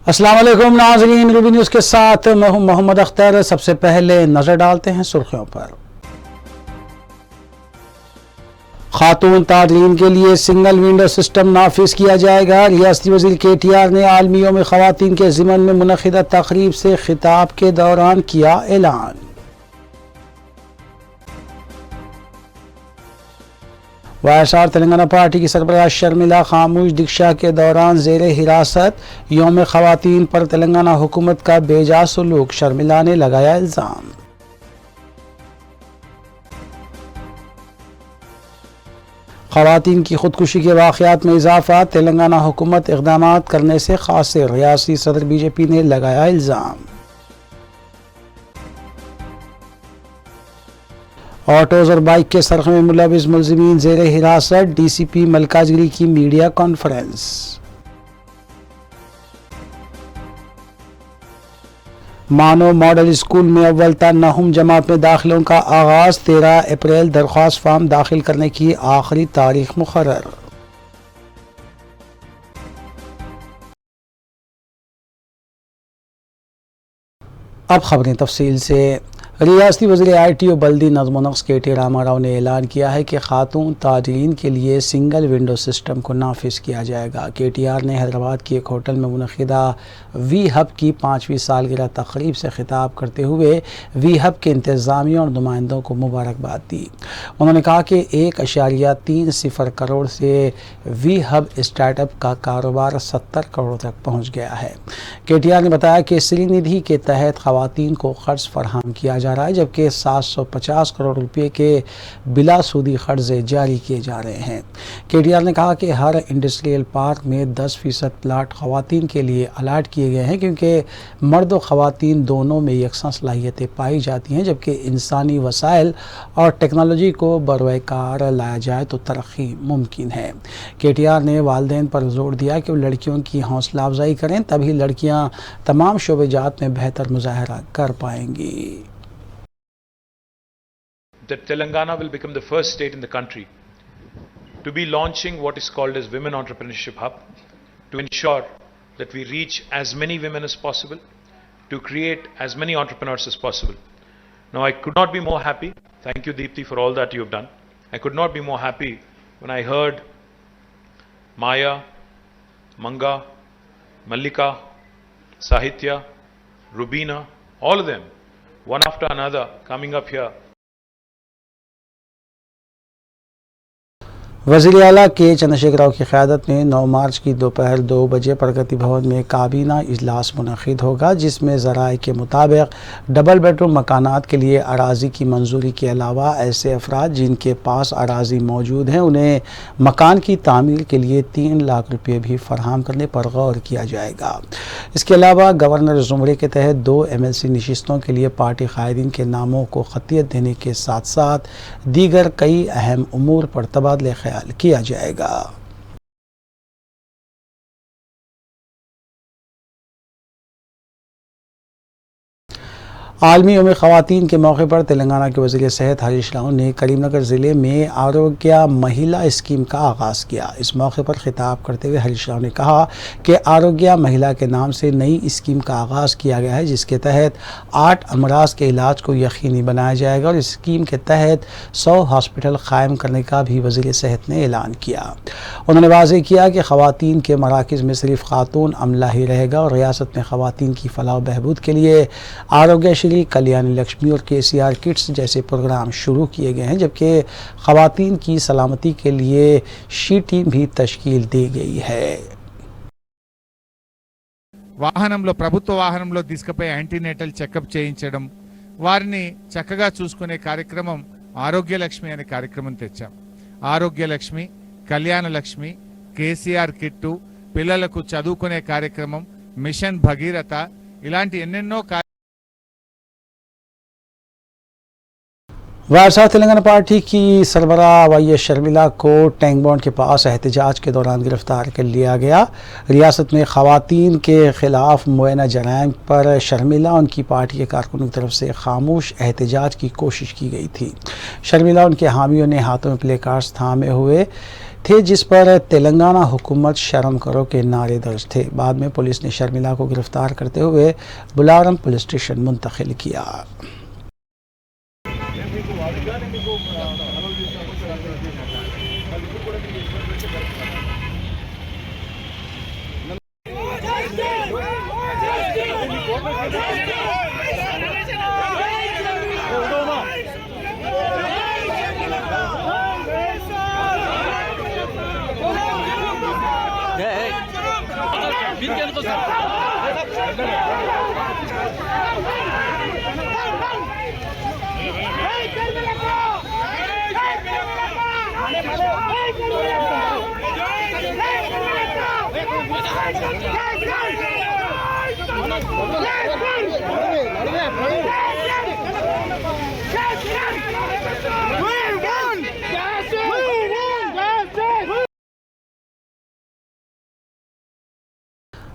अस्सलाम वालेकुम नाज़रीन, रूबी न्यूज़ के साथ मैं हूं मोहम्मद अख्तर। सबसे पहले नजर डालते हैं सुर्खियों पर। खातून तालीम के लिए सिंगल विंडो सिस्टम नाफिज किया जाएगा। रियासती वज़ीर KTR ने आलमी यौम ख़वातीन के ज़िमन में मुनक़िदा तक़रीब से खिताब के दौरान किया ऐलान। YSR तेलंगाना पार्टी की सरबराह शर्मिला खामोश दीक्षा के दौरान ज़ेरे हिरासत। यौम ख़वातीन पर तेलंगाना हुकूमत का बेजा सलूक, शर्मिला ने लगाया इल्ज़ाम। ख़वातीन की खुदकुशी के वाक़यात में इजाफा, तेलंगाना हुकूमत इक़दामात करने से क़ासिर, रियासी सदर BJP ने लगाया इल्ज़ाम। ऑटोज़ और बाइक के सरक़े में मुलविस मुलज़िमीन ज़ेरे हिरासत। DCP मलकाजगिरी की मीडिया कॉन्फ्रेंस। मानो मॉडल स्कूल में अव्वल ता नहुम जमात में दाखिलों का आगाज़। 13 अप्रैल दरख्वास्त फार्म दाखिल करने की आखिरी तारीख मुकर्रर। अब खबरें तफसील से। रियासती वज़ीर IT और बल्दी नज़्म व नक्श KT रामाराव ने ऐलान किया है कि खातून तालीन के लिए सिंगल विंडो सिस्टम को नाफिज किया जाएगा। KTR ने हैदराबाद के एक होटल में मुनक़िदा वी हब की 5वीं सालगिरह तक़रीब से खिताब करते हुए वी हब के इंतज़ामिया और नुमाइंदों को मुबारकबाद दी। उन्होंने कहा कि 1.30 करोड़ से वी हब स्टार्टअप का कारोबार 70 करोड़ तक पहुँच गया है। KTR ने बताया कि श्रीनिधि के तहत ख़वातीन को क़र्ज़ फराहम किया जा रहा है, जबकि 750 करोड़ रुपए के बिलासूदी कर्जे जारी किए जा रहे हैं। KTR ने कहा कि हर इंडस्ट्रियल पार्क में 10% प्लाट ख़वातीन के लिए अलाट किए गए हैं, क्योंकि मर्द और ख़वातीन दोनों में यकसां सलाहियतें पाई जाती हैं। जबकि इंसानी वसाइल और टेक्नोलॉजी को बरवकार लाया जाए तो तरक्की मुमकिन है। KTR ने वालिदैन पर जोर दिया कि वो लड़कियों की हौसला अफजाई करें, तभी लड़कियाँ तमाम शोबेजात में बेहतर मुजाहरा कर पाएंगी। That Telangana will become the first state in the country to be launching what is called as Women Entrepreneurship Hub, to ensure that we reach as many women as possible, to create as many entrepreneurs as possible. Now, I could not be more happy. Thank you, Deepthi, for all that you have done. I could not be more happy when I heard Maya, Manga, Mallika, Sahitya, Rubina, all of them, one after another, coming up here. वज़ीर आला के चंद्रशेखर राव की क़यादत में 9 मार्च की दोपहर 2 बजे प्रगति भवन में काबीना इजलास मुनक़िद होगा, जिसमें ज़राए के मुताबिक डबल बेडरूम मकानात के लिए अराज़ी की मंजूरी के अलावा ऐसे अफराद जिनके पास अराज़ी मौजूद हैं उन्हें मकान की तामीर के लिए 3 लाख रुपये भी फराहम करने पर गौर किया जाएगा। इसके अलावा गवर्नर ज़ुमरे के तहत 2 MLC नशिस्तों के लिए पार्टी क़ायदीन के नामों को ख़तियत देने के साथ साथ दीगर कई अहम उमूर पर तबादले किया जाएगा। आलमी यौम ख़वातीन के मौके पर तेलंगाना के वज़ीर सेहत हरीश राव ने करीमनगर ज़िले में आरोग्य महिला स्कीम का आगाज़ किया। इस मौके पर खिताब करते हुए हरीश राव ने कहा कि आरोग्य महिला के नाम से नई स्कीम का आगाज़ किया गया है, जिसके तहत 8 अमराज के इलाज को यकीनी बनाया जाएगा और इस स्कीम के तहत 100 हॉस्पिटल क़ायम करने का भी वज़ीर सेहत ने ऐलान किया। उन्होंने वाज़ेह किया कि ख़वातीन के मराकज़ में सिर्फ खातून अमला ही रहेगा और रियासत में ख़वातीन की फ़लाह व बहबूद के लिए आरोग्य कल्याणी लक्ष्मी और KCR किट्स जैसे प्रोग्राम शुरू किए गए हैं, जबकि ख़वातीन की सलामती के लिए शी टीम भी तश्कील दी गई है। వాహనంలో ప్రభుత్వ వాహనంలో తీసుకుపోయి యాంటీనేటల్ చెకప్ చేయించడం, వారిని చక్కగా చూసుకునే కార్యక్రమం ఆరోగ్య లక్ష్మి అనే కార్యక్రమం తెచ్చాం. ఆరోగ్య లక్ష్మి, కళ్యాణ లక్ష్మి, KCR కిట్టు, పిల్లలకు చదువుకునే కార్యక్రమం, మిషన్ భగీరథ, ఇలాంటి ఎన్నెన్నో YSR तेलंगाना पार्टी की सरबराह YS शर्मिला को टैंक बॉन्ड के पास एहतजाज के दौरान गिरफ्तार कर लिया गया। रियासत में ख़वातीन के ख़िलाफ़ मुआयना जराइम पर शर्मिला उनकी पार्टी के कारकुनों की तरफ से खामोश एहतजाज की कोशिश की गई थी। शर्मिला उनके हामियों ने हाथों में प्ले कार्ड्स थामे हुए थे, जिस पर तेलंगाना हुकूमत शर्म करो के नारे दर्ज थे। बाद में पुलिस ने शर्मिला को गिरफ्तार करते हुए बुलारम पुलिस स्टेशन मुंतकिल किया।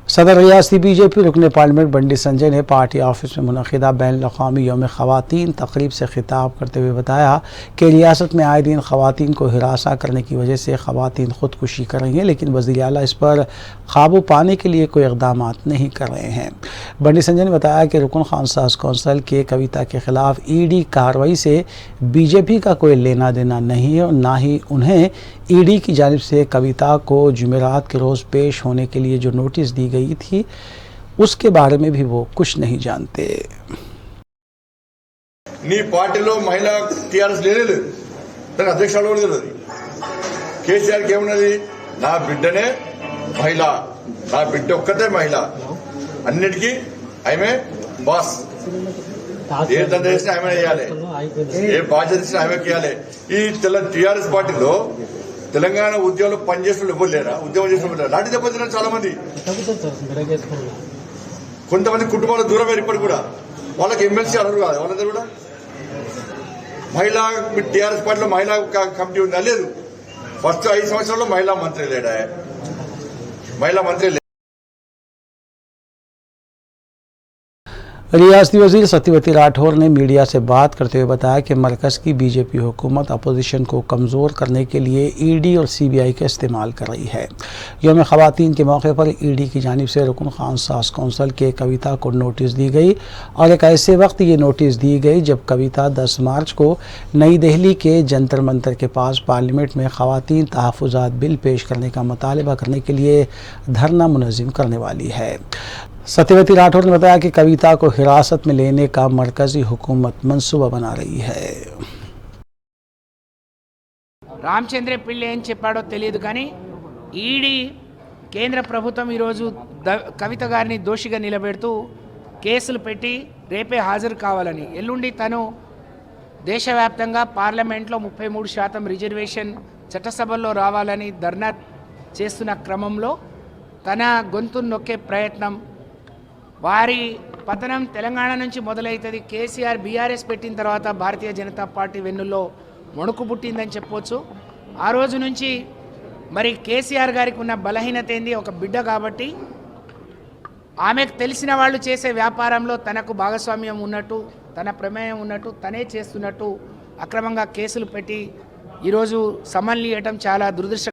सदर रियासती बीजेपी रुकने पार्लियामेंट बंडी संजय ने पार्टी ऑफिस में मुनक़िदा बैनुल-अक़वामी यौम ख़वातीन तक़रीब से खिताब करते हुए बताया कि रियासत में आए दिन ख़वातीन को हिरासा करने की वजह से ख़वातीन ख़ुदकुशी कर रही हैं, लेकिन वज़ीर आला इस पर काबू पाने के लिए कोई इक़दाम नहीं कर रहे हैं। बंडी संजय ने बताया कि रुकन खानसाज कौंसिल के कविता के ख़िलाफ़ ईडी कार्रवाई से बीजेपी का कोई लेना देना नहीं है और ना ही उन्हें ईडी की जानिब से कविता को जुमेरात के रोज़ पेश होने के लिए जो नोटिस दी गई थी उसके बारे में भी वो कुछ नहीं जानते। नी पार्टीలో మహిళా టిఆర్ఎస్ లేదు తన అధ్యక్షురాలు కూడా లేదు కేసీఆర్ కి ఏమున్నది నా బిడ్డనే మహిళ నా బిడ్డ ఒక్కతే మహిళ అన్నిటికీ ఆమె బాస్ ఏ దండ చేసినా ఆమె చేయాలి ఏ బాధ్యత ఇచ్చినా ఆమె చేయాలి ఈ టిఆర్ఎస్ పార్టీలో తెలంగాణ ఉద్యోగులు పనిచేసిన ఎవరు లేరా ఉద్యోగం చేసిన లాంటి దెబ్బతిన్నారు చాలా మంది కొంతమంది కుటుంబాలు దూరం ఇప్పటికి కూడా వాళ్ళకి ఎమ్మెల్సీ అర్హులు కాదు వాళ్ళందరూ కూడా మహిళా టీఆర్ఎస్ పార్టీలో మహిళా కమిటీ ఉందా లేదు ఫస్ట్ 5 సంవత్సరాల్లో మహిళా మంత్రి లేడా మహిళా మంత్రి रियासती वज़ीर सत्यवती राठौर ने मीडिया से बात करते हुए बताया कि मरकज़ की बीजेपी हुकूमत अपोजिशन को कमज़ोर करने के लिए ईडी और सीबीआई का इस्तेमाल कर रही है। यौम ख़वातीन के मौके पर ईडी की जानिब से रुकन खानसाज कौंसिल के कविता को नोटिस दी गई और एक ऐसे वक्त ये नोटिस दी गई जब कविता 10 मार्च को नई दिल्ली के जंतर मंतर के पास पार्लियामेंट में ख़वातीन तहफ़्फ़ुज़ात बिल पेश करने का मुतालबा करने के लिए धरना मुनज़्ज़म करने वाली है। सत्यवती राठौर ने बताया कि कविता को हिरासत में लेने का मरकजी हुकूमत मंसूबा बना रही है। రామచంద్ర పిల్లి ఏం చెప్పాడో తెలియదు కానీ ఈడీ కేంద్ర ప్రభుత్వం ఈరోజు కవిత గారిని దోషిగా నిలబెడుతూ కేసులు పెట్టి రేపే హాజరు కావాలని, ఎల్లుండి తను దేశవ్యాప్తంగా పార్లమెంట్లో 33% రిజర్వేషన్ చట్టసభల్లో రావాలని ధర్నా చేస్తున్న క్రమంలో తన గొంతును నొక్కే ప్రయత్నం, వారి పతనం తెలంగాణ నుంచి మొదలవుతుంది. కేసీఆర్ బీఆర్ఎస్ పెట్టిన తర్వాత భారతీయ జనతా పార్టీ వెన్నుల్లో వణుకు పుట్టిందని చెప్పొచ్చు. ఆ రోజు నుంచి మరి కేసీఆర్ గారికి ఉన్న బలహీనత ఏంది, ఒక బిడ్డ కాబట్టి ఆమెకు తెలిసిన వాళ్ళు చేసే వ్యాపారంలో తనకు భాగస్వామ్యం ఉన్నట్టు, తన ప్రమేయం ఉన్నట్టు, తనే చేస్తున్నట్టు అక్రమంగా కేసులు పెట్టి ఈరోజు సమన్లు ఇవ్వటం చాలా దురదృష్టకరం.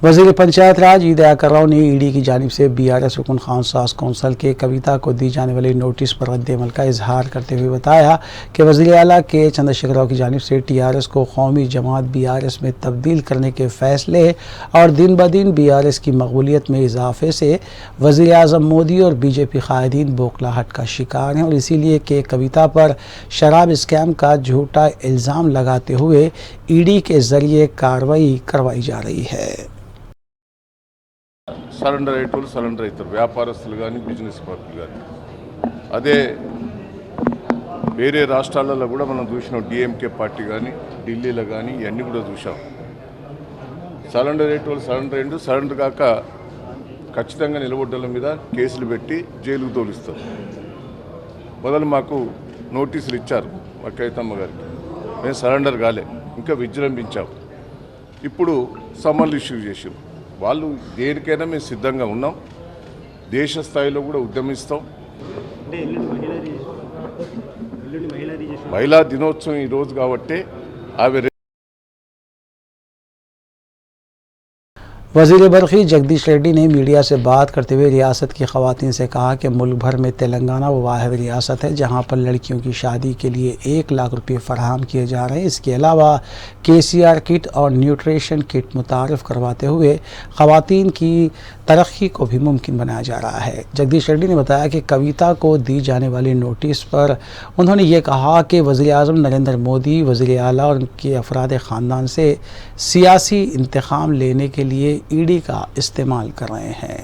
वज़ीर पंचायत राज ईदा कराव ने ईडी की जानिब से बीआरएस रुकन खानसाज कौंसिल के कविता को दी जाने वाली नोटिस पर रद्द-ए-अमल का इजहार करते हुए बताया कि वज़ीर आला के चंद्रशेखर राव की जानिब से टीआरएस को कौमी जमात बीआरएस में तब्दील करने के फैसले और दिन ब दिन बीआरएस की मकबूलियत में इजाफे से वज़ीर आज़म मोदी और बीजेपी कायदीन बौखलाहट का शिकार हैं और इसीलिए के कविता पर शराब स्कैम का झूठा इल्ज़ाम लगाते हुए ईडी के ज़रिए कार्रवाई करवाई जा रही है। సరెండర్ అయ్యేటోళ్ళు సరెండర్ అవుతారు, వ్యాపారస్తులు కానీ బిజినెస్ పర్సన్లు కానీ. అదే వేరే రాష్ట్రాలలో కూడా మనం చూసినాం, డిఎంకే పార్టీ కానీ ఢిల్లీలో కానీ ఇవన్నీ కూడా చూసాం. సరెండర్ అయ్యేటోళ్ళు సరెండర్ అయ్యిండు, సరెండర్ కాక ఖచ్చితంగా నిలబడ్డల మీద కేసులు పెట్టి జైలుకు తోలిస్తారు. మొదలు మాకు నోటీసులు ఇచ్చారు మా కవితమ్మ గారికి, మేము సరెండర్ కాలే, ఇంకా విజృంభించాం. ఇప్పుడు సమ్మన్లు ఇష్యూ చేసాం. వాళ్ళు దేనికైనా మేము సిద్ధంగా ఉన్నాం, దేశ స్థాయిలో కూడా ఉద్యమిస్తాం. మహిళా దినోత్సవం ఈరోజు కాబట్టి ఆమె वज़ीर बरक़ी जगदीश रेड्डी ने मीडिया से बात करते हुए रियासत की ख़वातीन से कहा कि मुल्क भर में तेलंगाना वो वाहिद रियासत है जहां पर लड़कियों की शादी के लिए 1 लाख रुपये फ़राहम किए जा रहे हैं। इसके अलावा KCR किट और न्यूट्रिशन किट मुतारफ़ करवाते हुए ख़वातीन की तरक्की को भी मुमकिन बनाया जा रहा है। जगदीश रेड्डी ने बताया कि कविता को दी जाने वाली नोटिस पर उन्होंने ये कहा कि वज़ीर आज़म नरेंद्र मोदी वज़ीर आला और उनके अफराद ख़ानदान से सियासी इंतकाम लेने के लिए ईडी का इस्तेमाल कर रहे हैं।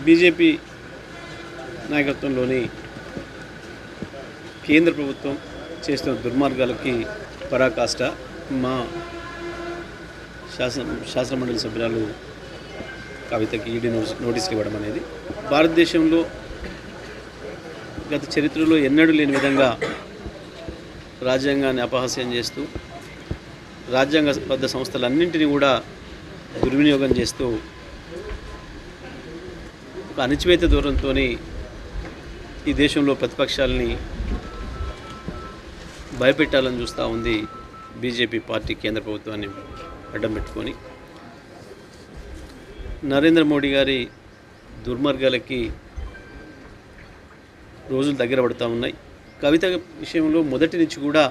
బీజేపీ నాయకత్వంలోని కేంద్ర ప్రభుత్వం చేస్తున్న దుర్మార్గాలకి పరాకాష్ట మా శాసనమండలి సభ్యురాలు కవితకి ఈడీ నోటీసులు ఇవ్వడం అనేది భారతదేశంలో గత చరిత్రలో ఎన్నడూ లేని విధంగా రాజ్యాంగాన్ని అపహాస్యం చేస్తూ రాజ్యాంగబద్ధ సంస్థలన్నింటినీ కూడా దుర్వినియోగం చేస్తూ ఒక అణచివేత దూరంతో ఈ దేశంలో ప్రతిపక్షాలని భయపెట్టాలని చూస్తూ ఉంది బీజేపీ పార్టీ కేంద్ర ప్రభుత్వాన్ని అడ్డం పెట్టుకొని. నరేంద్ర మోడీ గారి దుర్మార్గాలకి రోజులు దగ్గర పడుతూ ఉన్నాయి. కవిత విషయంలో మొదటి నుంచి కూడా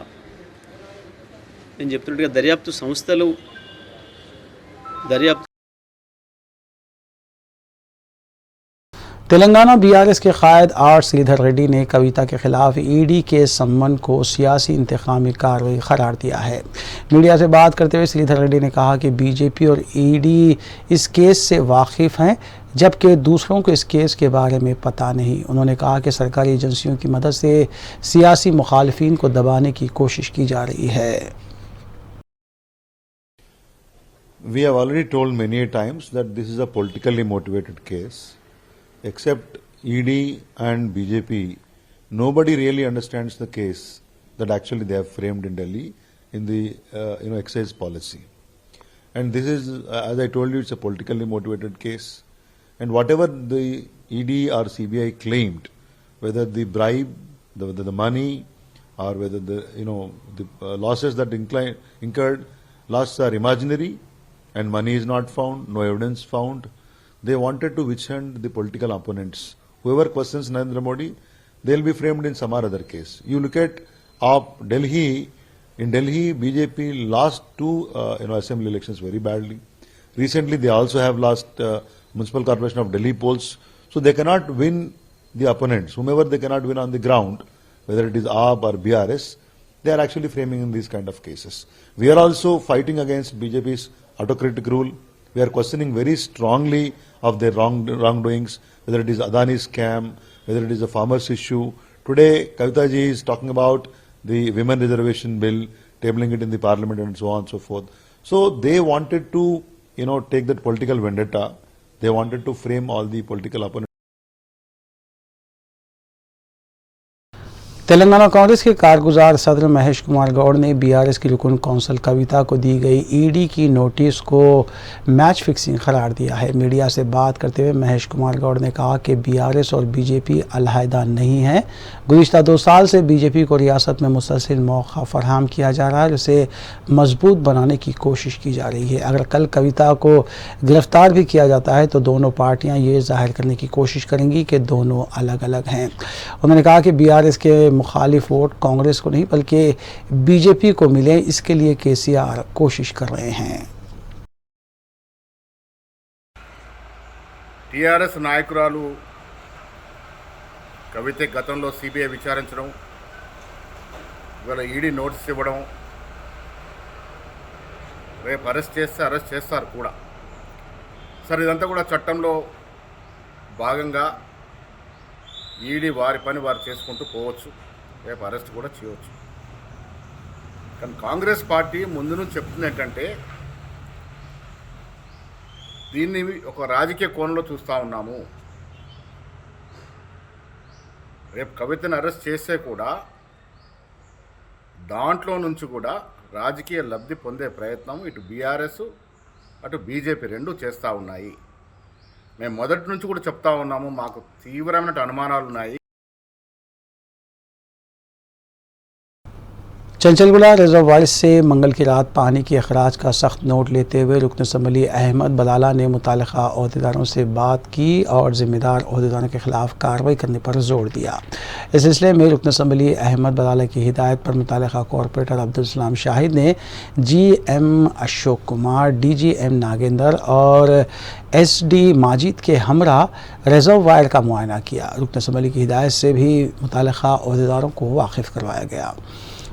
నేను చెప్తున్నట్టుగా దర్యాప్తు సంస్థలు దర్యాప్తు तेलंगाना BRS के कायद आर श्रीधर रेड्डी ने कविता के खिलाफ ईडी के सम्मन को सियासी इंतकामी कार्रवाई करार दिया है। मीडिया से बात करते हुए श्रीधर रेड्डी ने कहा कि बीजेपी और ईडी इस केस से वाकिफ़ हैं जबकि दूसरों को इस केस के बारे में पता नहीं। उन्होंने कहा कि सरकारी एजेंसियों की मदद से सियासी मुखालिफिन को दबाने की कोशिश की जा रही है। We have already told many times that this is a politically motivated case. Except ED and BJP, nobody really understands the case that actually they have framed in Delhi in the excise policy. And this is, as I told you, it's a politically motivated case. And whatever the ED or CBI claimed, whether the bribe, the money, or whether the losses that incurred, losses are imaginary, and money is not found, no evidence found. They wanted to withstand the political opponents. Whoever questions Narendra Modi, they'll be framed in some other case. You look at Delhi. In Delhi, BJP lost 2 assembly elections very badly. Recently, they also have lost Municipal Corporation of Delhi polls. So they cannot win the opponents. Whomever they cannot win on the ground, whether it is AAP or BRS, they are actually framing in these kind of cases. We are also fighting against BJP's autocratic rule. We are questioning very strongly of their wrongdoings, whether it is Adani scam, whether it is a farmers issue. Today, Kavita ji is talking about the women reservation bill, tabling it in the parliament and so on and so forth. So they wanted to, take that political vendetta. They wanted to frame all the political opponents. Telangana Congress के कारगुजार सदर महेश कुमार गौड़ ने BRS की रुकन council कविता को दी गई ED की notice को match fixing करार दिया है। मीडिया से बात करते हुए महेश कुमार गौड़ ने कहा कि BRS और बीजेपी अलहदा नहीं है। गुज़िश्ता 2 साल से बीजेपी को रियासत में मुसलसल मौका फराहम किया जा रहा है, उसे मजबूत बनाने की कोशिश की जा रही है। अगर कल कविता को गिरफ्तार भी किया जाता है तो दोनों पार्टियां ये जाहिर करने की कोशिश करेंगी कि दोनों अलग अलग हैं। उन्होंने कहा कि BRS के मुखालिफ वोट कांग्रेस को नहीं बल्कि बीजेपी को मिले, इसके लिए KCR कोशिश कर रहे हैं। టీఆర్ఎస్ నాయకురాలు కవిత గతంలో సిబిఐ విచారించడం, ఇవాళ ఈడీ నోటీస్ ఇవ్వడం, రేపు అరెస్ట్ చేస్తారు కూడా. సరే, ఇదంతా కూడా చట్టంలో భాగంగా ఈడీ వారి పని వారు చేసుకుంటూ పోవచ్చు, రేపు అరెస్ట్ కూడా చేయవచ్చు. కానీ కాంగ్రెస్ పార్టీ ముందు నుంచి చెప్తుంది ఏంటంటే దీన్ని ఒక రాజకీయ కోణంలో చూస్తూ ఉన్నాము. రేపు కవితను అరెస్ట్ చేస్తే కూడా దాంట్లో నుంచి కూడా రాజకీయ లబ్ధి పొందే ప్రయత్నం ఇటు బీఆర్ఎస్ అటు బీజేపీ రెండూ చేస్తూ ఉన్నాయి. మేము మొదటి నుంచి కూడా చెప్తా ఉన్నాము, మాకు తీవ్రమైన అనుమానాలు ఉన్నాయి. चंचलगुड़ा रिजर्वायर से मंगल की रात पानी के अखराज का सख्त नोट लेते हुए रुकन असम्बली अहमद बलाला ने मुताल्लिका अहदेदारों से बात की और ज़िम्मेदार अहदेदारों के खिलाफ कार्रवाई करने पर जोर दिया। इस सिलसिले में रुकन असम्बली अहमद बलाला की हिदायत पर मुताल्लिका कॉरपोरेटर अब्दुल सलाम शाहिद ने GM अशोक कुमार, DGM नागेंद्र और SD माजिद के हमरा रिजर्वायर का मुआयना किया। रुकन असम्बली की हिदायत से भी मुताल्लिका अहदेदारों को वाकिफ़ करवाया गया।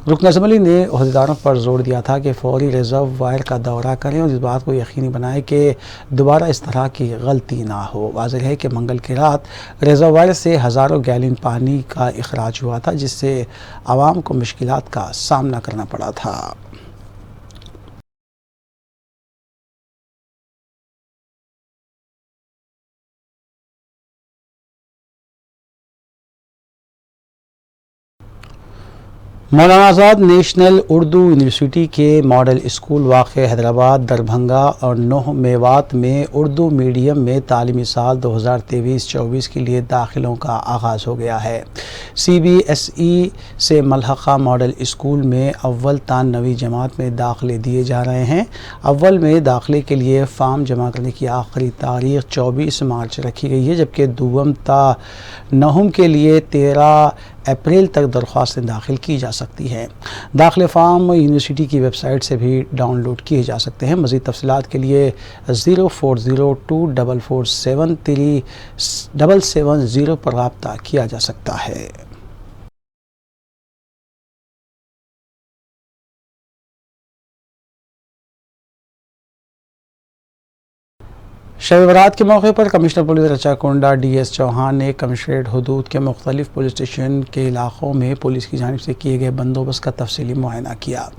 रुकन असम्बली ने अहदेदारों पर जोर दिया था कि फौरी रिजर्वायर का दौरा करें और इस बात को यकीनी बनाएं कि दोबारा इस तरह की गलती ना हो। वाज़ेह है कि मंगल की रात रिजर्वायर से हज़ारों गैलन पानी का अखराज हुआ था, जिससे आवाम को मुश्किलात का सामना करना पड़ा था। मौलाना आज़ाद नेशनल उर्दू यूनिवर्सिटी के मॉडल स्कूल वाक़ हैदराबाद, दरभंगा और 9 मेवात में उर्दू मीडियम में तालीमी साल 2023-24 के लिए दाखिलों का आगाज़ हो गया है। CBSE से मलहक़ा मॉडल स्कूल में अव्वल ता 9वीं जमात में दाखिले दिए जा रहे हैं। अव्वल में दाखिले के लिए फ़ार्म जमा करने की आखिरी तारीख़ 24 मार्च रखी गई है, जबकि दुवम ता 9 के लिए 13 अप्रैल तक दरख्वास्तें दाखिल की जा सकती हैं। दाखिले फ़ार्म यूनिवर्सिटी की वेबसाइट से भी डाउनलोड किए जा सकते हैं। मज़ीद तफ़सीलात के लिए 0402447377 पर रब्ता किया जा सकता है। शब बरात के मौके पर कमिश्नर पुलिस रचाकोंडा DS चौहान ने कमिश्नरेट हदूद के मुख्तलिफ पुलिस स्टेशन के इलाक़ों में पुलिस की जानिब से किए गए बंदोबस्त का तफसीली मुआयना किया।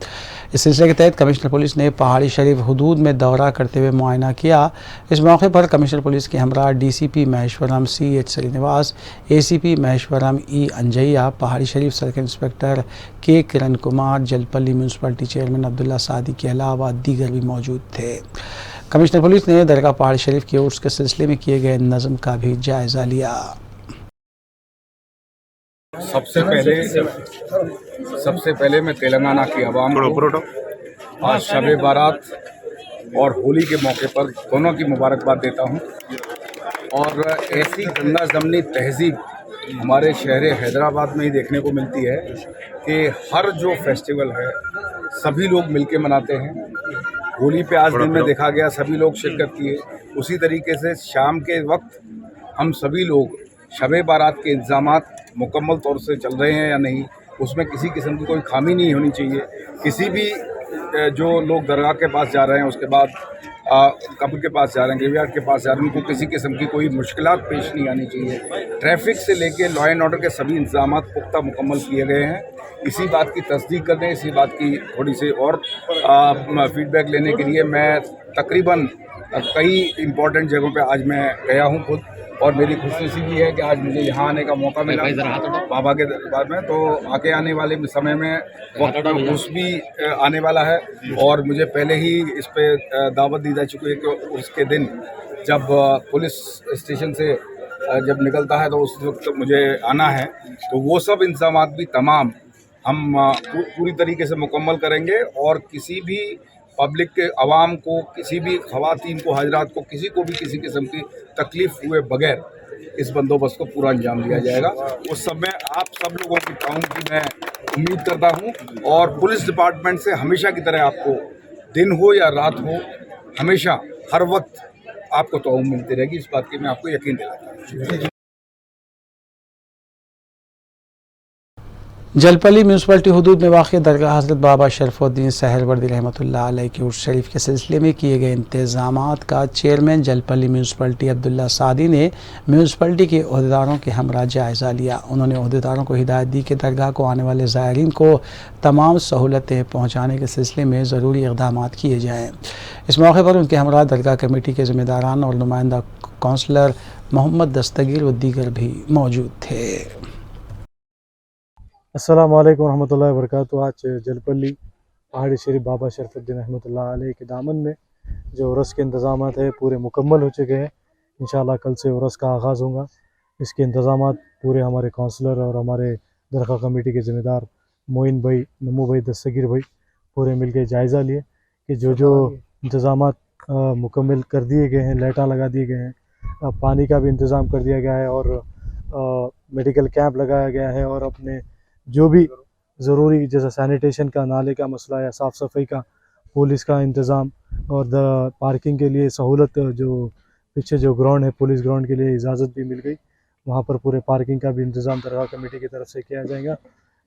इस सिलसिले के तहत कमिश्नर पुलिस ने पहाड़ी शरीफ हदूद में दौरा करते हुए मुआयना किया। इस मौके पर कमिश्नर पुलिस के हमरा DCP Maheshwaram CH Srinivas, ACP Maheshwaram E Anjaiah, पहाड़ी शरीफ circle inspector K Kiran Kumar, Jalpally municipality chairman Abdullah सादी के अलावा दीगर भी मौजूद थे। कमिश्नर पुलिस ने दरगाह पहाड़ी शरीफ के उर्स के सिलसिले में किए गए नज़म का भी जायज़ा लिया। सबसे पहले मैं तेलंगाना की आवाम को आज शब बारात और होली के मौके पर दोनों की मुबारकबाद देता हूं। और ऐसी गंगा जमनी तहजीब हमारे शहर हैदराबाद में ही देखने को मिलती है कि हर जो फेस्टिवल है सभी लोग मिलके मनाते हैं। होली पे आज दिन में देखा गया सभी लोग शिरकत किए। उसी तरीके से शाम के वक्त हम सभी लोग शब बारात के इंतजामात मुकम्मल तौर से चल रहे हैं या नहीं, उसमें किसी किस्म की कोई खामी नहीं होनी चाहिए। किसी भी जो लोग दरगाह के पास जा रहे हैं, उसके बाद कब्र के पास जा रहे हैं, ग्रेवयार्ड के पास जा रहे हैं, उनको किसी किस्म की कोई मुश्किलात पेश नहीं आनी चाहिए। ट्रैफिक से लेके लॉ एंड ऑर्डर के सभी इंतजाम पुख्ता मुकम्मल किए गए हैं। इसी बात की तस्दीक करने, इसी बात की थोड़ी सी और फीडबैक लेने के लिए मैं तकरीबन कई इम्पोर्टेंट जगहों पे आज मैं गया हूँ खुद, और मेरी खुशनसीबी है कि आज मुझे यहाँ आने का मौका मिला बाबा के दरबार में। तो आगे आने वाले समय में वक्त उस भी आने वाला है, और मुझे पहले ही इस पे दावत दी जा चुकी है कि उसके दिन जब पुलिस स्टेशन से जब निकलता है तो उस वक्त मुझे आना है। तो वो सब इंतजाम भी तमाम हम पूरी तरीके से मुकम्मल करेंगे, और किसी भी पब्लिक के आवाम को, किसी भी ख़वातीन को, हाजरात को, किसी को भी किसी किस्म की तकलीफ़ हुए बगैर इस बंदोबस्त को पूरा अंजाम दिया जाएगा। उस सब में आप सब लोगों की ताउन की मैं उम्मीद करता हूं, और पुलिस डिपार्टमेंट से हमेशा की तरह आपको दिन हो या रात हो, हमेशा हर वक्त आपको ताउन मिलती रहेगी। इस बात की मैं आपको यकीन दिलाता हूँ। जलपल्ली म्यूनसिपलिटी हदूद में वाक़ दरगाह हज़रत बाबा शरफुद्दीन सहरवर्दी रहमतुल्लाह अलैह की उर्स शरीफ के सिलसिले में किए गए इंतज़ामात का चेयरमैन जलपल्ली म्यूनसिपलिटी अब्दुल्ला सादी ने म्यूनसिपलिटी के अहदेदारों के हमरा जायज़ा लिया। उन्होंने अहदेदारों को हिदायत दी कि दरगाह को आने वाले ज़ायरीन को तमाम सहूलतें पहुँचाने के सिलसिले में ज़रूरी इक़दाम किए जाएँ। इस मौके पर उनके हमरा दरगाह कमेटी के ज़िम्मेदारान और नुमाइंदा काउंसलर मोहम्मद दस्तगीर व दीगर भी मौजूद थे। अस्सलाम वालेकुम रहमतुल्लाहि व बरकातुहू। आज जलपल्ली पहाड़ी शरीफ बाबा शरफुद्दीन रहमतुल्लाह अलैह के दामन में जो उर्स के इंतज़ाम है पूरे मुकम्मल हो चुके हैं। इंशाअल्लाह कल से उर्स का आगाज़ होगा। इसके इंतज़ाम पूरे हमारे काउंसलर और हमारे दरगाह कमेटी के ज़िम्मेदार मोइन भाई, नमू भाई, दस्तगीर भाई पूरे मिलके जायज़ा लिए कि जो इंतज़ामात मुकम्मल कर दिए गए हैं, लाइटें लगा दिए गए हैं, पानी का भी इंतज़ाम कर दिया गया है और मेडिकल कैंप लगाया गया है और अपने जो भी ज़रूरी जैसे सैनिटेशन का, नाले का मसला या साफ़ सफाई का, पुलिस का इंतज़ाम और पार्किंग के लिए सहूलत, जो पीछे जो ग्राउंड है पुलिस ग्राउंड के लिए इजाज़त भी मिल गई, वहाँ पर पूरे पार्किंग का भी इंतज़ाम दरगाह कमेटी की तरफ से किया जाएगा।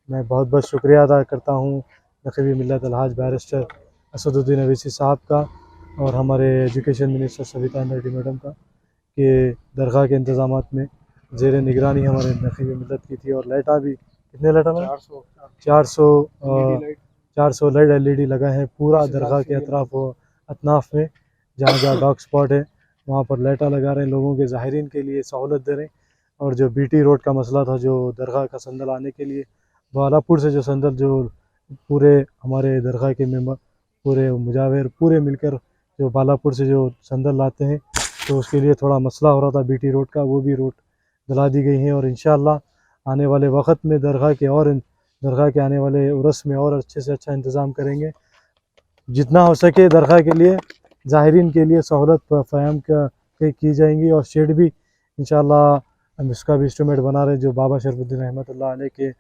मैं बहुत बहुत शुक्रिया अदा करता हूँ नक़ीब मिल्लत अलहाज बैरिस्टर असदुद्दीन अवैसी साहब का और हमारे एजुकेशन मिनिस्टर सविता अंदर्टी मैडम का कि दरगाह के इंतज़ामात में ज़ेर निगरानी हमारे नक़ीब मिल्लत की थी और लाइटा भी कितने लाइटा में 400 लाइट LED लगाए हैं पूरा दरगाह के अतनाफ़ में, जहाँ जहाँ डॉग स्पॉट है वहाँ पर लाइटा लगा रहे हैं, लोगों के ज़ाहिरीन के लिए सहूलत दे रहे हैं। और जो BT रोड का मसला था, जो दरगाह का संदल आने के लिए बालापुर से जो संदल, जो पूरे हमारे दरगाह के मेंबर पूरे मुजावर पूरे मिलकर जो बालापुर से जो संदल लाते हैं, तो उसके लिए थोड़ा मसला हो रहा था BT रोड का, वो भी रोड दिला दी गई है और इंशाअल्लाह आने वाले वक्त में दरगाह के आने वाले उर्स में और अच्छे से अच्छा इंतज़ाम करेंगे। जितना हो सके दरगाह के लिए ज़ाहिरीन के लिए सहूलत फ़राहम की जाएंगी और शेड भी इंशाअल्लाह हम इसका भी इंस्ट्रूमेंट बना रहे हैं, जो बाबा शरफुद्दीन रहमतुल्लाह अलैह के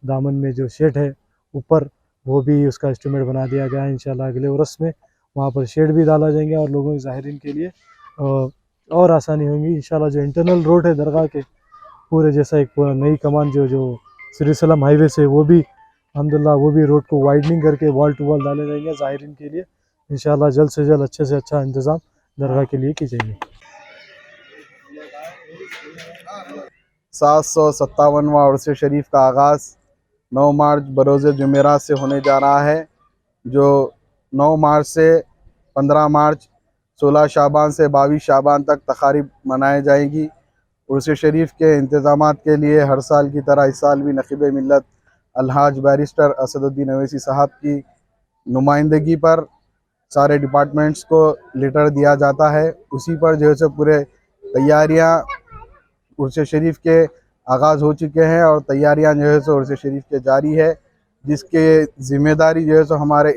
दामन में जो शेड है ऊपर, वो भी उसका इंस्ट्रूमेंट बना दिया गया है। इंशाअल्लाह अगले उर्स में वहाँ पर शेड भी डाला जाएंगे और लोगों के ज़ाहिरीन के लिए और आसानी होगी। इंशाअल्लाह जो इंटरनल रोड है दरगाह के पूरे, जैसा एक नई कमान जो श्री सलम हाईवे से, वो भी अल्हम्दुलिल्लाह वो भी रोड को वाइडनिंग करके वॉल टू वॉल डाले जाएंगे ज़ाहिरीन के लिए। इंशाअल्लाह जल्द से जल्द अच्छे से अच्छा इंतज़ाम दरगाह के लिए कीजिएगा। 757वां उर्स शरीफ का आगाज़ 9 मार्च बरोज़ जुमेरात से होने जा रहा है, जो 9 मार्च से 15 मार्च 16 शाबान से 22 शाबान तक तक़ारीब मनाई जाएगी। उर्स शरीफ के इंतज़ामात के लिए हर साल की तरह इस साल भी नक़ीब मिल्लत अलहाज बैरिस्टर असदुद्दीन अवैसी साहब की नुमाइंदगी पर सारे डिपार्टमेंट्स को लेटर दिया जाता है। उसी पर जो है पूरे तैयारियां उर्स शरीफ के आगाज़ हो चुके हैं और तैयारियां जो है उर्स शरीफ के जारी है, जिसके ज़िम्मेदारी जो है हमारे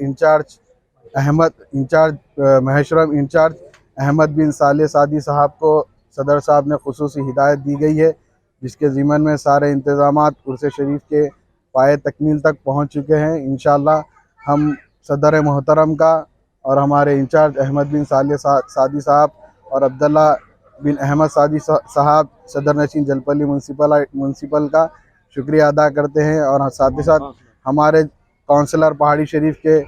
महशरम इंचार्ज अहमद बिन साले सादी साहब को सदर साहब ने खुसूसी हिदायत दी गई है, जिसके ज़िम्मन में सारे इंतज़ामात उर्स शरीफ के पाए तकमील तक पहुँच चुके हैं। इंशाअल्लाह हम सदर मोहतरम का और हमारे इंचार्ज अहमद बिन साले सादी साहब और अब्दुल्ला बिन अहमद सादी साहब सदर नशीन जलपल्ली म्यूनसिपल का शुक्रिया अदा करते हैं और साथ ही साथ हमारे काउंसलर पहाड़ी शरीफ के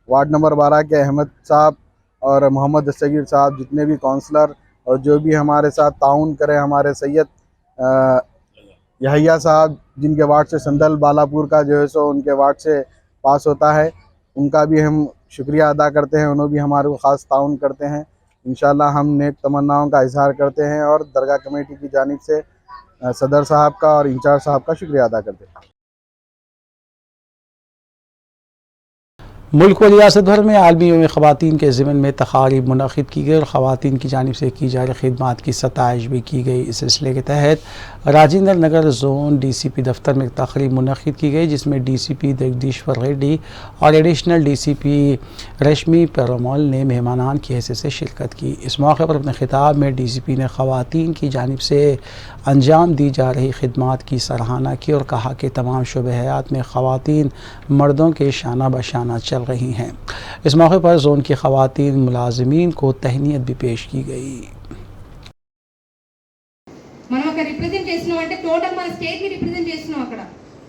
वार्ड नंबर 12 के अहमद साहब और मोहम्मद दस्तगीर साहब, जितने भी काउंसलर और जो भी हमारे साथ ताउन करें, हमारे सैयद यहिया साहब जिनके वार्ड से संदल बालापुर का जो है सो उनके वार्ड से पास होता है, उनका भी हम शुक्रिया अदा करते हैं। उन्होंने भी हमारे को ख़ास ताउन करते हैं। इंशाअल्लाह हम नेक तमन्नाओं का इजहार करते हैं और दरगाह कमेटी की जानिब से सदर साहब का और इंचार्ज साहब का शुक्रिया अदा करते हैं। मुल्क व रियासत भर में आलमी यौम ख़वातीन के ज़िमन में तक़ारीब मुनक़िद की गई और ख़वातीन की जानिब से की जा रही खिदमात की सताइश भी की गई। इस सिलसिले के तहत राजेंद्र नगर जोन DCP दफ्तर में एक तक़रीब मुनक़िद की गई, जिसमें DCP जगदीश्वर रेड्डी और एडिशनल DCP रश्मि पेरुमल ने मेहमानान की हैसियत से शिरकत की। इस मौके पर अपने खिताब में DCP ने ख़वातीन की जानिब से अंजाम दी जा रही खिदमात की सराहना की और कहा कि तमाम शुबे हयात में ख़वातीन मर्दों के शाना बशाना चल रही हैं। इस मौके पर जोन की ख़वातीन मुलाजिमीन को तहनीत भी पेश की गई। మనం ఒక రిప్రజెంట్ చేస్తున్నాం అంటే టోటల్ మన స్టేట్ ని రిప్రజెంట్ చేస్తున్నాం. అక్కడ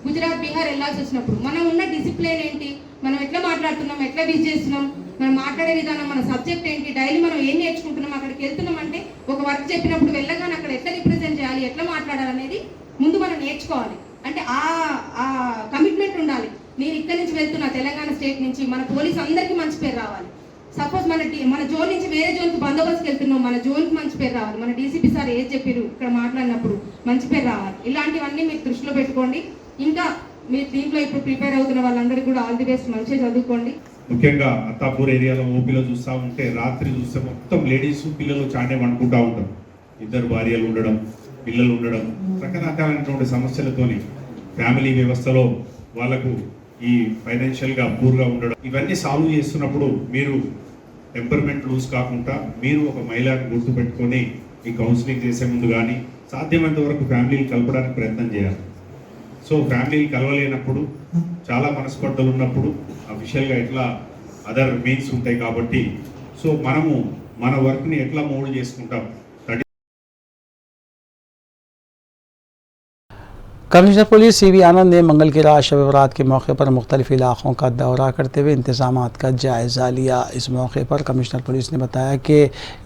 గుజరాత్ బిహార్ వెళ్ళాల్సి వచ్చినప్పుడు మనం ఉన్న డిసిప్లిన్ ఏంటి, మనం ఎట్లా మాట్లాడుతున్నాం, ఎట్లా బిహేవ్ చేస్తున్నాం, మనం మాట్లాడే విధానం, మన సబ్జెక్ట్ ఏంటి, డైలీ మనం ఏం నేర్చుకుంటున్నాం, అక్కడికి వెళ్తున్నాం అంటే ఒక వర్క్ చెప్పినప్పుడు వెళ్ళగానే అక్కడ ఎట్లా రిప్రజెంట్ చేయాలి, ఎట్లా మాట్లాడాలి అనేది ముందు మనం నేర్చుకోవాలి. అంటే ఆ కమిట్మెంట్ ఉండాలి. నేను ఇక్కడ నుంచి వెళ్తున్నా తెలంగాణ స్టేట్ నుంచి, మన పోలీస్ అందరికీ మంచి పేరు రావాలి. సపోజ్ మన జోన్ నుంచి వేరే జోన్కి బందోబస్తుకి వెళ్తున్నాం, మన జోన్కి మంచి పేరు రావాలి. మన DCP సార్ ఏది చెప్పారు ఇక్కడ మాట్లాడినప్పుడు మంచి పేరు రావాలి. ఇలాంటివన్నీ మీరు దృష్టిలో పెట్టుకోండి. ఇంకా మీరు దీంట్లో ఇప్పుడు ప్రిపేర్ అవుతున్న వాళ్ళందరికీ కూడా ఆల్ ది బెస్ట్, మంచిగా చదువుకోండి. ముఖ్యంగా అత్తాపూర్ ఏరియాలో ఓపీలో చూస్తూ ఉంటే రాత్రి చూస్తే మొత్తం లేడీస్ పిల్లలు చానే వండుకుంటూ ఉంటారు. ఇద్దరు భార్యలు ఉండడం, పిల్లలు ఉండడం, రకరకాలైనటువంటి సమస్యలతోని ఫ్యామిలీ వ్యవస్థలో వాళ్ళకు ఈ ఫైనాన్షియల్గా పూర్గా ఉండడం ఇవన్నీ సాల్వ్ చేస్తున్నప్పుడు మీరు టెంపర్మెంట్ లూజ్ కాకుండా మీరు ఒక మహిళను గుర్తుపెట్టుకొని ఈ కౌన్సిలింగ్ చేసే ముందు కానీ సాధ్యమైనంత వరకు ఫ్యామిలీని కలపడానికి ప్రయత్నం చేయాలి. సో ఫ్యామిలీని కలవలేనప్పుడు చాలా మనస్పర్ధలు ఉన్నప్పుడు అఫీషియల్గా ఎట్లా అదర్ మీన్స్ ఉంటాయి కాబట్టి సో మనము మన వర్క్ని ఎట్లా మోల్డ్ చేసుకుంటాం. कमिश्नर पुलिस CV आनंद ने मंगल की रात शब बरात के मौके पर मुख्तलिफ इलाक़ों का दौरा करते हुए इंतज़ामात का जायज़ा लिया. इस मौके पर कमिश्नर पुलिस ने बताया कि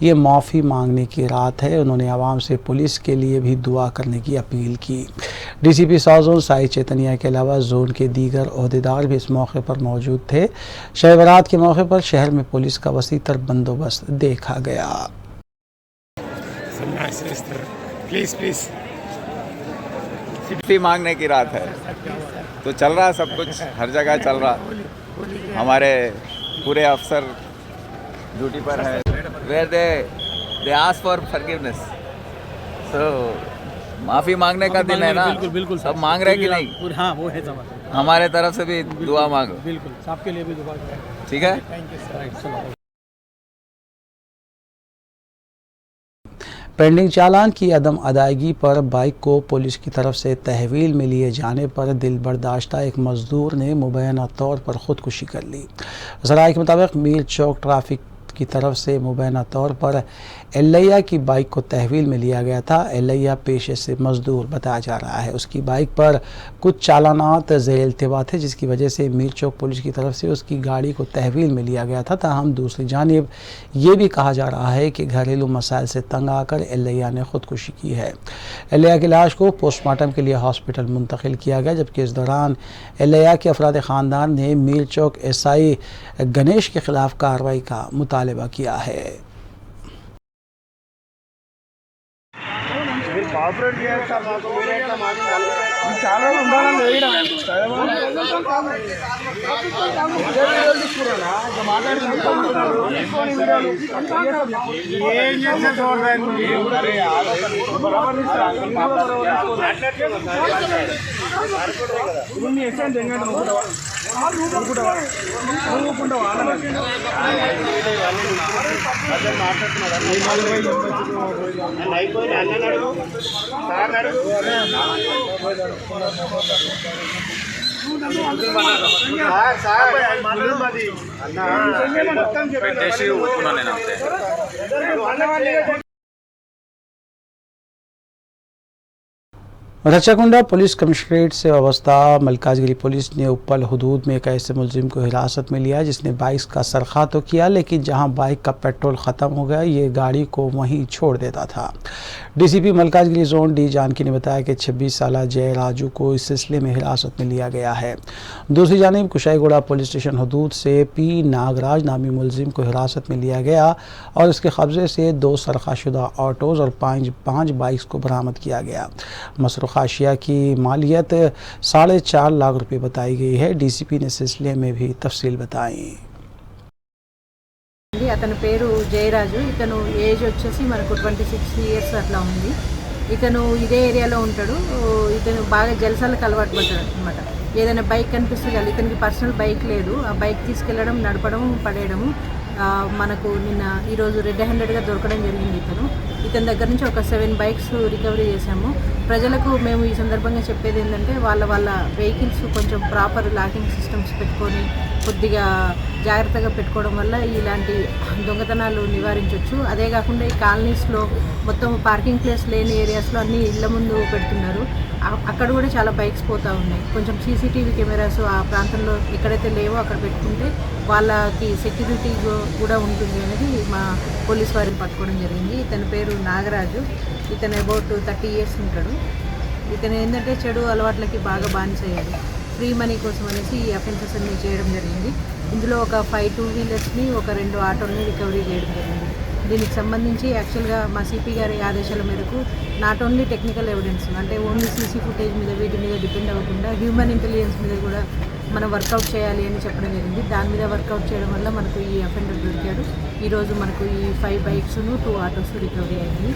ये माफ़ी मांगने की रात है. उन्होंने आवाम से पुलिस के लिए भी दुआ करने की अपील की. DCP south zone Sai Chaitanya के अलावा जोन के दीगर ओहदेदार भी इस मौके पर मौजूद थे. शब बरात के मौके पर शहर में पुलिस का वसी तर बंदोबस्त देखा गया. माफी मांगने की रात है तो चल रहा सब कुछ, हर जगह चल रहा. हमारे पूरे अफसर ड्यूटी पर है. Where they ask for forgiveness. So माफ़ी मांगने का दिन है ना. बिल्कुल सब मांग रहे कि नहीं. हाँ वो है. हमारे तरफ से भी दुआ मांगो. बिल्कुल सबके लिए भी दुआ. ठीक है. पेंडिंग चालान की अदम अदायगी पर बाइक को पुलिस की तरफ से तहवील में लिए जाने पर दिल बर्दाश्ता एक मज़दूर ने मुबैना तौर पर ख़ुदकुशी कर ली. ज़राए के मुताबिक मीर चौक ट्रैफिक की तरफ से मुबैना तौर पर एलैया की बाइक को तहवील में लिया गया था. एलैया पेशे से मज़दूर बताया जा रहा है. उसकी बाइक पर कुछ चालानात ज़ेर इल्तिवा थे जिसकी वजह से मीर चौक पुलिस की तरफ से उसकी गाड़ी को तहवील में लिया गया था. ताहम दूसरी जानिब ये भी कहा जा रहा है कि घरेलू मसाइल से तंग आकर एलैया ने ख़ुदकुशी की है. एलैया की लाश को पोस्टमार्टम के लिए हॉस्पिटल मुंतकिल किया गया जबकि इस दौरान एलैया के अफराद ख़ानदान ने मीर चौक SI गणेश के ख़िलाफ़ कार्रवाई का मुतालबा किया है. रचाकुंडा पुलिस कमिश्नरेट से वाबस्ता मलकाजगिरी पुलिस ने उपल हदूद में एक ऐसे मुलजिम को हिरासत में लिया जिसने बाइक का सरखा तो किया लेकिन जहां बाइक का पेट्रोल ख़त्म हो गया ये गाड़ी को वहीं छोड़ देता था. DCP Malkajgiri zone D Janaki ने बताया कि 26 साला जय राजू को इस सिलसिले में हिरासत में लिया गया है. दूसरी जानिब कुशाईगुड़ा पुलिस स्टेशन हदूद से P नागराज नामी मुलजिम को हिरासत में लिया गया और इसके कब्जे से 2 सरखाशुदा ऑटोज़ और 5 बाइक्स को बरामद किया गया. मसरूक़ आशिया की मालियत 4.5 लाख रुपए बताई गई है. DCP ने सिलसिले में भी तफसील बताई. అతని పేరు జయరాజు. ఇతను ఏజ్ వచ్చేసి మనకు 26 ఇయర్స్ అట్లా ఉంది. ఇతను ఇదే ఏరియాలో ఉంటాడు. ఇతను బాగా జల్సాలకు అలవాటు పడ్డాడు అనమాట. ఏదైనా బైక్ కనిపిస్తే చాలు, ఇతనికి పర్సనల్ బైక్ లేదు, ఆ బైక్ తీసుకెళ్లడం, నడపడం, పడేయడము. మనకు నిన్న ఈరోజు రెడ్ హ్యాండెడ్గా దొరకడం జరిగింది. ఇతని దగ్గర నుంచి ఒక 7 బైక్స్ రికవరీ చేశాము. ప్రజలకు మేము ఈ సందర్భంగా చెప్పేది ఏంటంటే వాళ్ళ వెహికల్స్ కొంచెం ప్రాపర్ లాకింగ్ సిస్టమ్స్ పెట్టుకొని కొద్దిగా జాగ్రత్తగా పెట్టుకోవడం వల్ల ఇలాంటి దొంగతనాలు నివారించవచ్చు. అదే కాకుండా ఈ కాలనీస్లో మొత్తం పార్కింగ్ ప్లేస్ లేని ఏరియాస్లో అన్ని ఇళ్ల ముందు పెడుతున్నారు. అక్కడ కూడా చాలా బైక్స్ పోతూ ఉన్నాయి. కొంచెం CCTV కెమెరాస్ ఆ ప్రాంతంలో ఎక్కడైతే లేవో అక్కడ పెట్టుకుంటే వాళ్ళకి సెక్యూరిటీ కూడా ఉంటుంది అనేది మా పోలీస్ వారిని పట్టుకోవడం జరిగింది. ఇతని పేరు నాగరాజు. ఇతను అబౌట్ 30 ఇయర్స్ ఉంటాడు. ఇతను ఏంటంటే చెడు అలవాట్లకి బాగా బానిసయ్యాడు. ఫ్రీ మనీ కోసం అనేసి ఈ అఫెన్సెస్ అన్ని చేయడం జరిగింది. ఇందులో ఒక 5 2 వీలర్స్ని, ఒక 2 ఆటోల్ని రికవరీ చేయడం జరిగింది. దీనికి సంబంధించి యాక్చువల్గా మా CP గారి ఆదేశాల మేరకు నాట్ ఓన్లీ టెక్నికల్ ఎవిడెన్స్ అంటే ఓన్లీ CC ఫుటేజ్ మీద వీటి మీద డిపెండ్ అవ్వకుండా హ్యూమన్ ఇంటెలిజెన్స్ మీద కూడా మనం వర్కౌట్ చేయాలి అని చెప్పడం జరిగింది. దాని మీద వర్కౌట్ చేయడం వల్ల మనకు ఈ అఫెండర్ దొరికాడు. ఈరోజు మనకు ఈ 5 బైక్స్ను 2 ఆటోస్ రికవరీ అయింది.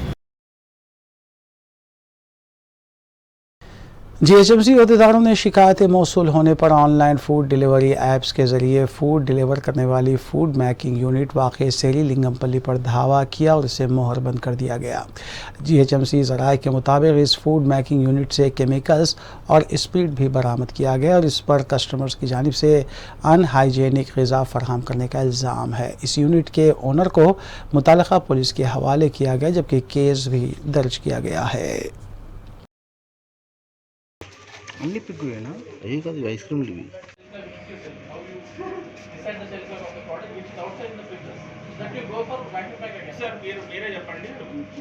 जीएचएमसी अहदेदारों ने शिकायतें मौसूल होने पर ऑनलाइन फूड डिलीवरी ऐप्स के जरिए फूड डिलीवर करने वाली फूड मैकिंग यूनिट वाक़ई सेरी लिंगमपल्ली पर धावा किया और इसे मोहरबंद कर दिया गया। जीएचएमसी ज़राए के मुताबिक इस फूड मैकिंग यूनिट से केमिकल्स और स्पीड भी बरामद किया गया और इस पर कस्टमर्स की जानिब से अनहाइजेनिक ग़िज़ा फराहम करने का इल्ज़ाम है। इस यूनिट के ओनर को मुतल्लिक़ा पुलिस के हवाले किया गया जबकि केस भी दर्ज किया गया है। అన్ని పిగ్గువేనా అవి కాదు ఐస్ క్రీమ్లు ఇవి మీరే చెప్పండి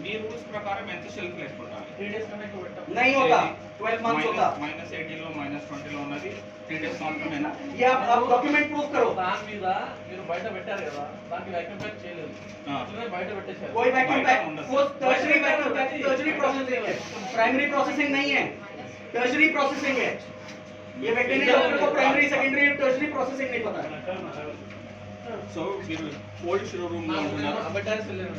మీ రూల్స్ ప్రకారం ఎంత షెల్ఫ్ లైఫ్ ఉండాలి 3 డేస్ కన్నా ఎక్కువ పెట్టాలి नहीं होता 12 मंथ होता -80 లో -20 లో ఉన్నది 3 డేస్ మాత్రమేనా ये आप डॉक्यूमेंट प्रूफ करो దాని మీద మీరు బయట పెట్టారు కదా దానికి వాక్యూమ్ ప్యాక్ చేయలేదు అట్లనే బయట పెట్టేశారు कोई वैक्यूम पैक वो tertiary vacuum pack tertiary processing है प्राइमरी प्रोसेसिंग नहीं है टर्शरी प्रोसेसिंग है ये वेटरनरी डॉक्टर को प्राइमरी सेकेंडरी टर्शरी प्रोसेसिंग नहीं पता है సో మీరు కోల్డ్ షోరూమ్ లో ఉంటున్నారు అబటారి సెల్లర్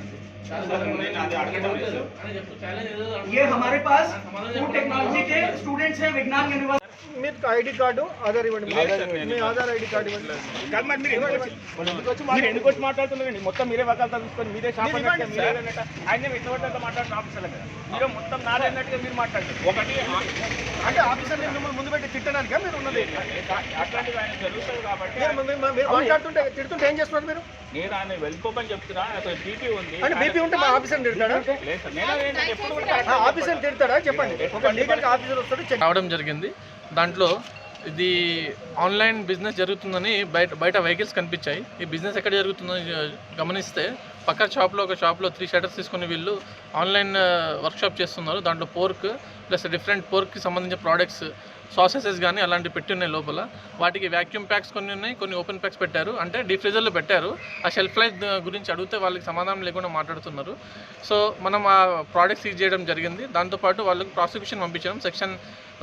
నేను అది అడగడం లేదు అని చెప్పు ఛాలెంజ్ ఏదో ये हमारे पास फूड टेक्नोलॉजी के स्टूडेंट्स हैं विज्ञान यूनिवर्सिटी మీకు ఐడి కార్డు ఆధార్ ఇవ్వండి మీ ఆధార్ ఐడి కార్డు ఇవ్వండి కాదు మరి మీరు ఎందుకు వచ్చి మాట్లాడుతున్నారండి మొత్తం మీరే వకాలతా తీసుకొని మీరే షాప్ అన్నట్టు మీరే అన్నట్టు ఆయన ఎట్లా పడితే మాట్లాడుతున్న ఆఫీసర్ల కదా మీరు మొత్తం నాదే అన్నట్టుగా మీరు మాట్లాడారు ఒకటి అంటే ఆఫీసర్ మిమ్మల్ని ముందు పెట్టి తిట్టడానికి మీరు ఉన్నది అట్లాంటివి ఆయన జరుగుతుంది కాబట్టి మీరు మాట్లాడుతుంటే తిడుతుంటే ఏం చేస్తున్నారు మీరు నేను ఆయన వెళ్ళిపోమని చెప్తున్నా అసలు బీపీ ఉంది అంటే బీపీ ఉంటే మా ఆఫీసర్ తిడతాడా లేదు సార్ నేను ఎప్పుడు కూడా ఆఫీసర్ తిడతాడా చెప్పండి ఒక లీగల్ ఆఫీసర్ వస్తాడు రావడం జరిగింది। దాంట్లో ఇది ఆన్లైన్ బిజినెస్ జరుగుతుందని బయట వెహికల్స్ కనిపించాయి। ఈ బిజినెస్ ఎక్కడ జరుగుతుందని గమనిస్తే పక్క ఒక షాప్లో 3 షటర్స్ తీసుకుని వీళ్ళు ఆన్లైన్ వర్క్షాప్ చేస్తున్నారు। దాంట్లో పోర్క్ ప్లస్ డిఫరెంట్ పోర్క్కి సంబంధించిన ప్రోడక్ట్స్ సాసెసెస్ కానీ అలాంటివి పెట్టి ఉన్నాయి లోపల। వాటికి వ్యాక్యూమ్ ప్యాక్స్ కొన్ని ఉన్నాయి, కొన్ని ఓపెన్ ప్యాక్స్ పెట్టారు, అంటే డీప్ ఫ్రీజర్లో పెట్టారు। ఆ షెల్ఫ్ లైఫ్ గురించి అడిగితే వాళ్ళకి సమాధానం లేకుండా మాట్లాడుతున్నారు। సో మనం ఆ ప్రోడక్ట్స్ సీజ్ చేయడం జరిగింది। దాంతోపాటు వాళ్ళకి ప్రాసిక్యూషన్ పంపించడం section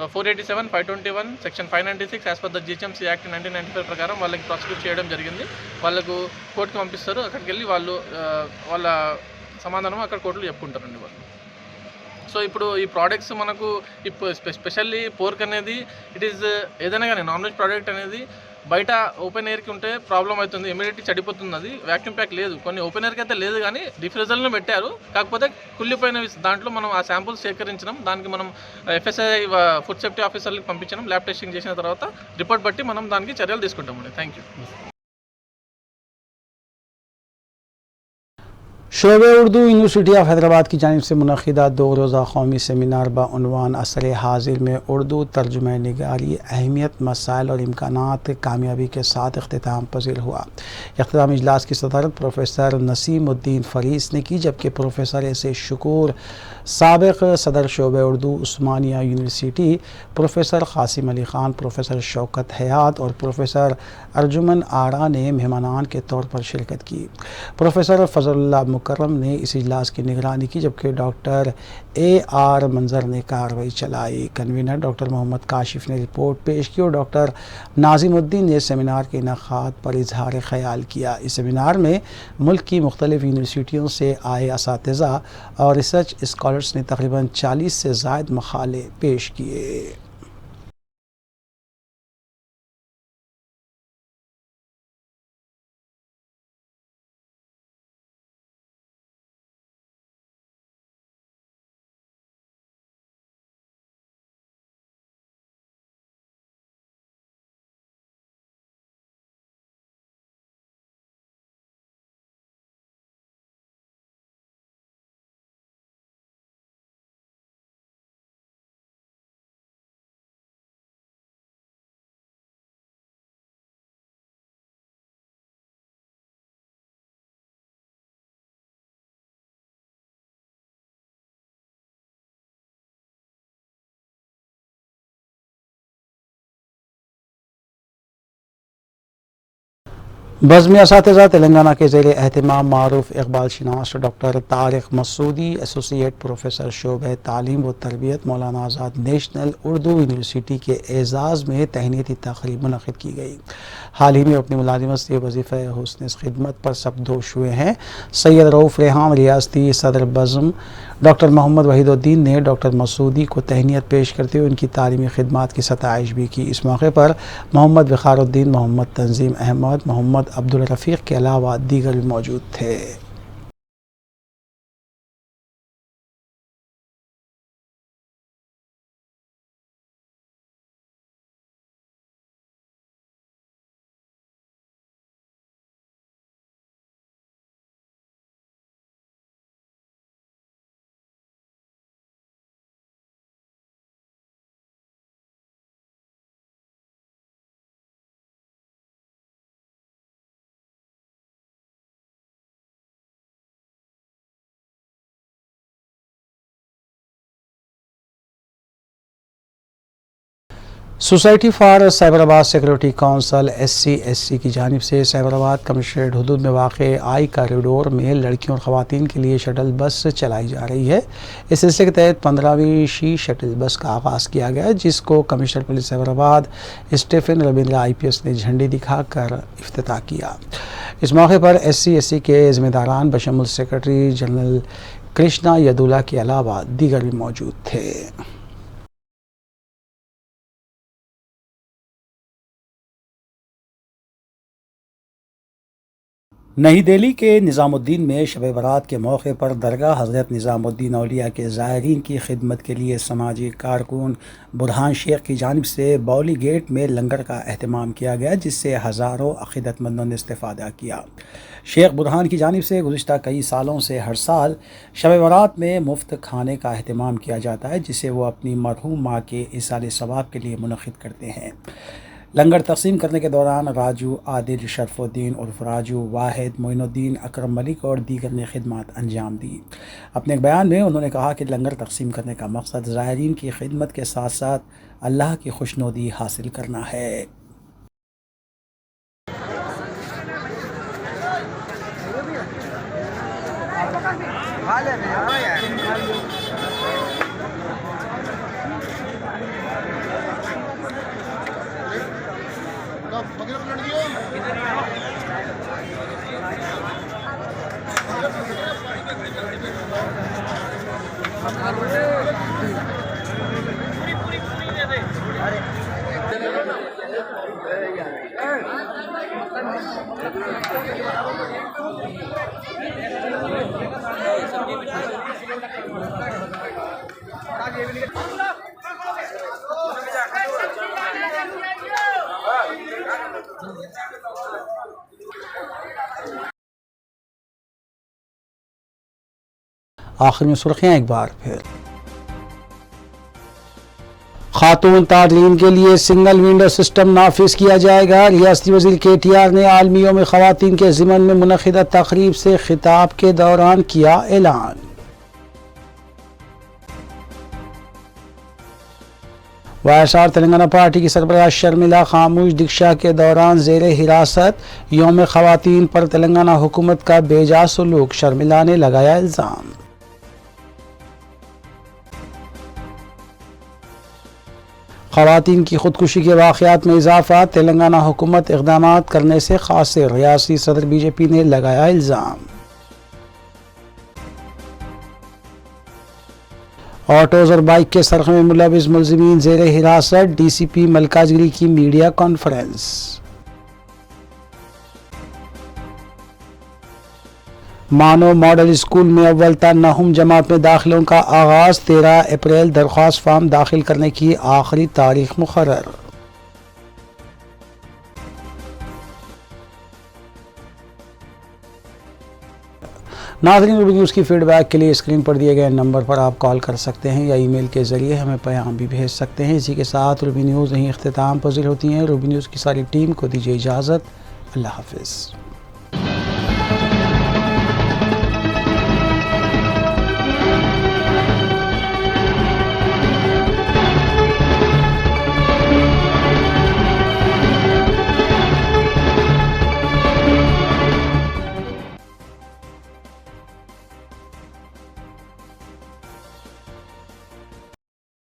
487, 521, section 596 as per the GHMC act 1995 ప్రకారం వాళ్ళకి ప్రాసిక్యూట్ చేయడం జరిగింది। వాళ్ళకు కోర్టుకి పంపిస్తారు, అక్కడికి వెళ్ళి వాళ్ళు వాళ్ళ సమాధానం అక్కడ కోర్టులో చెప్పుకుంటారండి వాళ్ళు। సో ఇప్పుడు ఈ ప్రోడక్ట్స్ మనకు ఇప్పుడు స్పెషల్లీ పోర్క్ అనేది ఇట్ ఈస్ ఏదైనా కానీ నాన్ వెజ్ ప్రోడక్ట్ అనేది బయట ఓపెన్ ఎయిర్కి ఉంటే ప్రాబ్లం అవుతుంది, ఇమీడియట్లీ చెడిపోతుంది। అది వ్యాక్యూమ్ ప్యాక్ లేదు, కొన్ని ఓపెన్ ఎయిర్కి అయితే లేదు కానీ డిఫ్రిజర్లో పెట్టారు, కాకపోతే కుళ్ళిపోయిన దాంట్లో మనం ఆ శాంపుల్స్ సేకరించడం, దానికి మనం FSI ఫుడ్ సేఫ్టీ ఆఫీసర్లకు పంపించడం, ల్యాబ్ టెస్టింగ్ చేసిన తర్వాత రిపోర్ట్ బట్టి మనం దానికి చర్యలు తీసుకుంటామండి। Thank you. शोबे उर्दू यूनिवर्सिटी ऑफ हैदराबाद की जानिब से मुनक़िदा 2 रोज़ा कौमी सेमिनार बउनवान असर हाजिर में उर्दू तर्जुमा निगारी अहमियत मसाइल और इम्कानात कामयाबी के साथ अख्तिताम पजीर हुआ। अख्तितामी इजलास की सदारत प्रोफेसर नसीमुद्दीन फरीस ने की, जबकि प्रोफेसर ऐसे शुकूर साबिक़ सदर शोबे Urdu Osmania university professor Qasim Ali Khan, professor Shaukat Hayat और प्रोफेसर अर्जुमन आरा ने मेहमानान के तौर पर शिरकत की। प्रोफेसर फजलुल्लाह मुकर्रम ने इस इजलास की निगरानी की, जबकि डॉक्टर AR मंजर ने कार्रवाई चलाई। कन्वीनर डॉक्टर मोहम्मद काशिफ ने रिपोर्ट पेश की और डॉक्टर नाजिमुद्दीन ने सेमिनार के इनेकाद पर इजहार ख्याल किया। इस सेमिनार में मुल्क की मुख्तलिफ यूनिवर्सिटियों से आए असातिज़ा और रिसर्च स्कॉलर्स ने तकरीबन 40 से ज़ायद मक़ाले पेश किए। बज़्म असातिज़ा तेलंगाना के ज़ेरे एहतमाम मारूफ इकबाल शनास doctor Tariq Masoodi, associate professor शोबे तालीम व तरबियत मौलाना आज़ाद नेशनल उर्दू यूनिवर्सिटी के एज़ाज़ में तहनीती तक़रीब मुनक़िद की गई। हाल ही में अपनी मुलाजिमत से वजीफ़ा हुस्न खिदमत पर सबदोश हुए हैं सैयद रऊफ़ रेहान रियासती सदर बज़्म डॉक्टर मोहम्मद वहीदुद्दीन ने डॉक्टर मसूदी को तहनीत पेश करते हुए उनकी तालीमी खिदमात की सताइश भी की। इस मौके पर मोहम्मद वक़ारुद्दीन, मोहम्मद तंजीम अहमद, मोहम्मद अब्दुल रफ़ीक के अलावा दीगर भी मौजूद थे। Society for Cyberabad security council SC/SC की जानिब से साइबराबाद कमिश्नरेट हदूद में वाक़ आई कॉरिडोर में लड़कियों और ख़वातीन के लिए शटल बस चलाई जा रही है। इस सिलसिले के तहत 15वीं शी शटल बस का आगाज़ किया गया, जिसको commissioner police Cyberabad Stephen Ravindra IPS ने झंडी दिखाकर इफ्तिताह किया। इस मौके पर SC/SC के ज़िम्मेदारान बशमुल सेक्रेटरी जनरल कृष्णा यदुला के अलावा दीगर भी मौजूद थे। नई दिल्ली के निज़ामुद्दीन में शब बरात के मौके पर दरगाह हज़रत निज़ामुद्दीन औलिया के ज़ायरीन की खिदमत के लिए समाजी कारकुन बुरहान शेख की जानिब से बौली गेट में लंगर का अहतमाम किया गया, जिससे हज़ारों अक़ीदतमंदों ने इस्तिफ़ादा किया। शेख बुरहान की जानिब से गुज़िश्ता कई सालों से हर साल शब बरात में मुफ्त खाने का अहतमाम किया जाता है, जिसे वो अपनी मरहूम माँ के इसाले सवाब के लिए मुनक़िद करते हैं। लंगर तकसीम करने के दौरान राजू आदिल, शरफुद्दीन उर्फ राजू, वाहिद, मोइनुद्दीन, अकरम मलिक और दीगर ने खिदमत अंजाम दी। अपने एक बयान में उन्होंने कहा कि लंगर तकसीम करने का मकसद ज़ायरीन की खिदमत के साथ साथ अल्लाह की खुशनुदी हासिल करना है। आखिर में सुर्खियां एक बार फिर। खातून तालीम के लिए सिंगल विंडो सिस्टम नाफिज किया जाएगा। रियासती वज़ीर KTR ने आलमी यौम ख़वातीन के ज़िमन में मुनक़िदा तक़रीब से खिताब के दौरान किया ऐलान। YSR तेलंगाना पार्टी की सरबराह शर्मिला खामोश दीक्षा के दौरान ज़ेर हिरासत। यौम ख़वातीन पर तेलंगाना हुकूमत का बेजा सलूक, शर्मिला ने लगाया इल्ज़ाम। ख़वातीन की खुदकुशी के वाक़यात में इजाफा, तेलंगाना हुकूमत इक़दामात करने से क़ासिर, रियासी सदर BJP ने लगाया इल्ज़ाम। ऑटोज़ और बाइक के सरक़े में मुलविस मुलज़िमीन ज़ेर हिरासत, DCP मलकाजगिरी की मीडिया कॉन्फ्रेंस। मानो मॉडल स्कूल में अव्वल ता नहुम जमात में दाखिलों का आगाज़, 13 अप्रैल दरख्वास्त फार्म दाखिल करने की आखिरी तारीख मुकर्रर। नाज़रीन, रूबी न्यूज़ की फीडबैक के लिए स्क्रीन पर दिए गए नंबर पर आप कॉल कर सकते हैं या ईमेल के ज़रिए हमें पैगाम भी भेज सकते हैं। इसी के साथ रूबी न्यूज़ यहीं इख्तिताम पज़ीर होती हैं। रूबी न्यूज़ की सारी टीम को दीजिए इजाज़त। अल्लाह हाफ़िज़।